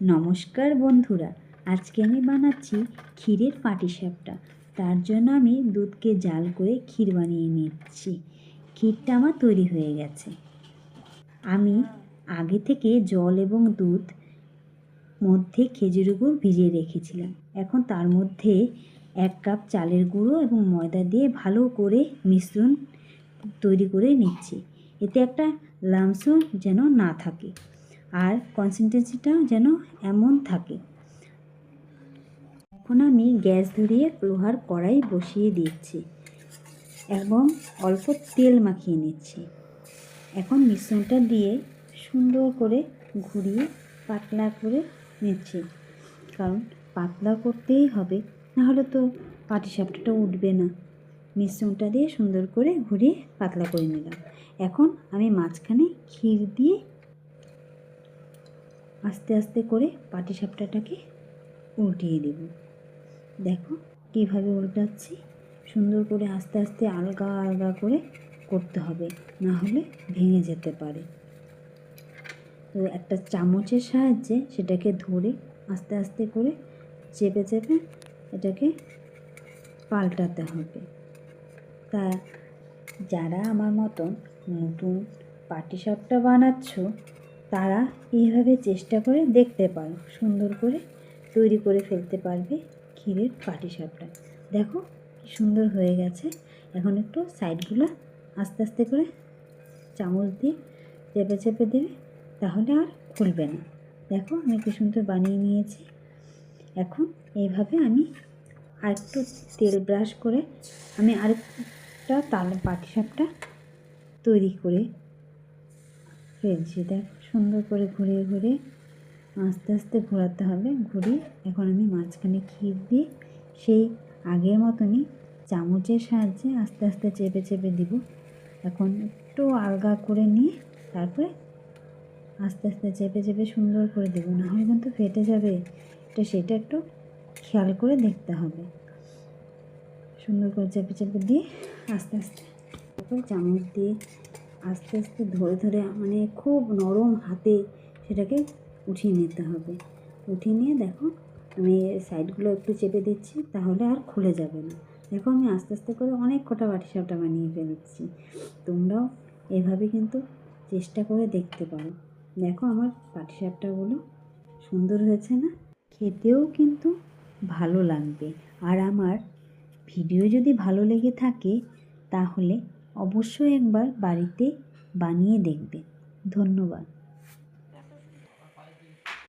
নমস্কার বন্ধুরা, আজকে আমি বানাচ্ছি ক্ষীরের পাটিসাপটা। তার জন্য আমি দুধকে জাল করে ক্ষীর বানিয়ে নিচ্ছি। ক্ষীরটা আমার তৈরি হয়ে গেছে। আমি আগে থেকে জল এবং দুধ মধ্যে খেজুরের গুড় ভিজিয়ে রেখেছিলাম। এখন তার মধ্যে 1 কাপ চালের গুঁড়ো এবং ময়দা দিয়ে ভালো করে মিশ্রণ তৈরি করে নিচ্ছি। এতে একটা লামসও যেন না থাকে, আর কনসিস্টেন্সিটা যেন এমন থাকে। এখন আমি গ্যাস ধরিয়ে লোহার কড়াই বসিয়ে দিচ্ছি এবং অল্প তেল মাখিয়ে নিচ্ছি। এখন মিশ্রণটা দিয়ে সুন্দর করে ঘুরিয়ে পাতলা করে নিচ্ছি, কারণ পাতলা করতেই হবে, নাহলে তো পাটিসাপটাটা উঠবে না। মিশ্রণটা দিয়ে সুন্দর করে ঘুরিয়ে পাতলা করে নিলাম। এখন আমি মাঝখানে ক্ষীর দিয়ে আস্তে আস্তে করে পাটিসাপটাটাকে উল্টিয়ে দেব। দেখো কীভাবে উল্টাচ্ছি। সুন্দর করে আস্তে আস্তে আলগা আলগা করে করতে হবে, না হলে ভেঙে যেতে পারে। তো একটা চামচের সাহায্যে সেটাকে ধরে আস্তে আস্তে করে চেপে চেপে এটাকে পাল্টাতে হবে। তা যারা আমার মতন নতুন পাটিসাপটা বানাচ্ছ, তারা এইভাবে চেষ্টা করে দেখতে পারো, সুন্দর করে তৈরি করে ফেলতে পারবে ক্ষীরের পাটিসাপটা। দেখো কি সুন্দর হয়ে গেছে। এখন একটু সাইডগুলো আস্তে আস্তে করে চামচ দিয়ে চেপে চেপে দেবে, তাহলে আর খুলবে না। দেখো আমি কি সুন্দর বানিয়ে নিয়েছি। এখন এইভাবে আমি আরেকটু তেল ব্রাশ করে আমি আরেকটা পাটিসাপটা তৈরি করে ফেলছি। দেখো সুন্দর করে ঘুরিয়ে ঘুরিয়ে আস্তে আস্তে ঘোরাতে হবে। ঘুরিয়ে এখন আমি মাঝখানে ক্ষীর দিয়ে সেই আগের মতনই চামচের সাহায্যে আস্তে আস্তে চেপে চেপে দিব। এখন একটু আলগা করে নিয়ে তারপরে আস্তে আস্তে চেপে চেপে সুন্দর করে দেবো, নাহলে কিন্তু ফেটে যাবে। সেটা একটু খেয়াল করে দেখতে হবে। সুন্দর করে চেপে চেপে দিয়ে আস্তে আস্তে চামচ দিয়ে আস্তে আস্তে ধরে ধরে, মানে খুব নরম হাতে সেটাকে উঠিয়ে নিতে হবে। উঠিয়ে নিয়ে দেখো আমি সাইডগুলো একটু চেপে দিচ্ছি, তাহলে আর খুলে যাবে না। দেখো আমি আস্তে আস্তে করে অনেক কটা পাটিসাপটা বানিয়ে ফেলছি। তোমরাও এভাবে কিন্তু চেষ্টা করে দেখতে পারো। দেখো আমার পাটিসাপটাগুলো সুন্দর হয়েছে না? খেতেও কিন্তু ভালো লাগবে। আর আমার ভিডিও যদি ভালো লেগে থাকে, তাহলে অবশ্যই একবার বাড়িতে বানিয়ে দেখবে। ধন্যবাদ।